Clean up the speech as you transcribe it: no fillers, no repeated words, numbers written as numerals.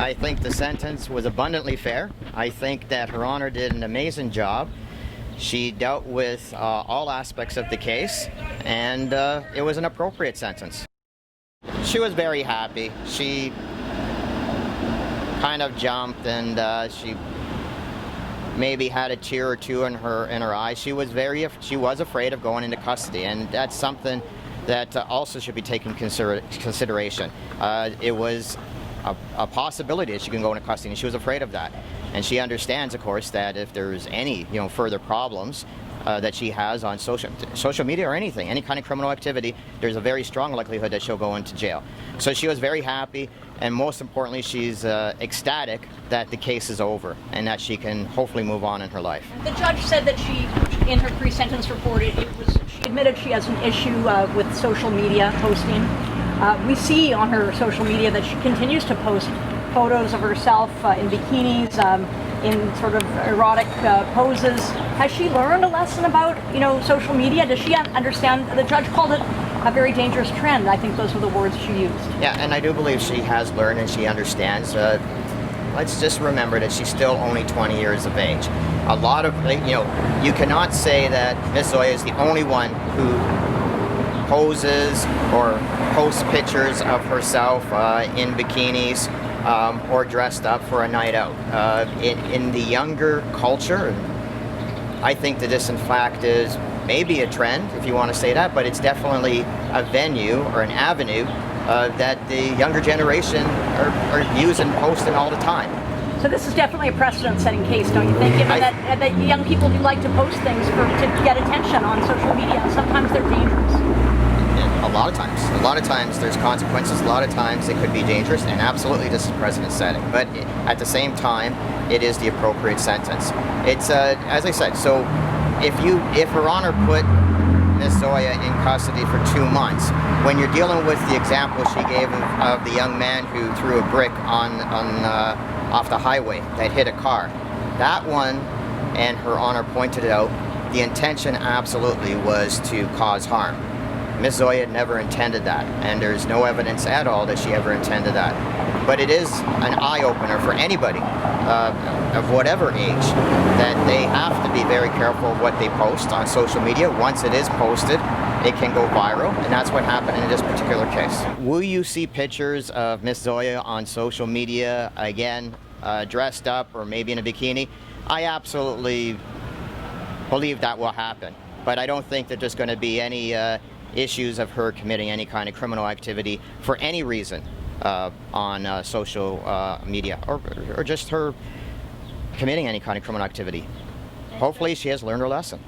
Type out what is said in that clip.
I think the sentence was abundantly fair. I think that Her Honor did an amazing job. She dealt with all aspects of the case, and it was an appropriate sentence. She was very happy. She kind of jumped, and she maybe had a tear or two in her eye. She was afraid of going into custody, and that's something that also should be taken consideration. It was a possibility that she can go into custody, and she was afraid of that. And she understands, of course, that if there's any further problems that she has on social media or anything, any kind of criminal activity, there's a very strong likelihood that she'll go into jail. So she was very happy, and most importantly, she's ecstatic that the case is over and that she can hopefully move on in her life. The judge said that she, in her pre-sentence report, she admitted she has an issue with social media posting. We see on her social media that she continues to post photos of herself in bikinis, in sort of erotic poses. Has she learned a lesson about, social media? Does she understand? The judge called it a very dangerous trend. I think those were the words she used. Yeah, and I do believe she has learned and she understands. Let's just remember that she's still only 20 years of age. A lot of, you cannot say that Ms. Zoia is the only one who poses or posts pictures of herself in bikinis or dressed up for a night out. In the younger culture, I think that this in fact is maybe a trend, if you want to say that, but it's definitely a venue or an avenue that the younger generation are using, posting all the time. So this is definitely a precedent-setting case, don't you think? Given that young people do like to post things to get attention on social media. Sometimes they're dangerous. A lot of times there's consequences. A lot of times it could be dangerous, and absolutely this is precedent-setting. But at the same time, it is the appropriate sentence. It's as I said. So if Her Honor put Ms. Zoia in custody for 2 months, when you're dealing with the example she gave of the young man who threw a brick off the highway that hit a car, that one, and Her Honor pointed out, the intention absolutely was to cause harm. Ms. Zoia never intended that, and there's no evidence at all that she ever intended that. But it is an eye-opener for anybody of whatever age that they have to be very careful of what they post on social media. Once it is posted, it can go viral, and that's what happened in this particular case. Will you see pictures of Ms. Zoia on social media again, dressed up or maybe in a bikini? I absolutely believe that will happen, but I don't think that there's going to be any issues of her committing any kind of criminal activity for any reason on social media, or just her committing any kind of criminal activity. Hopefully she has learned her lesson.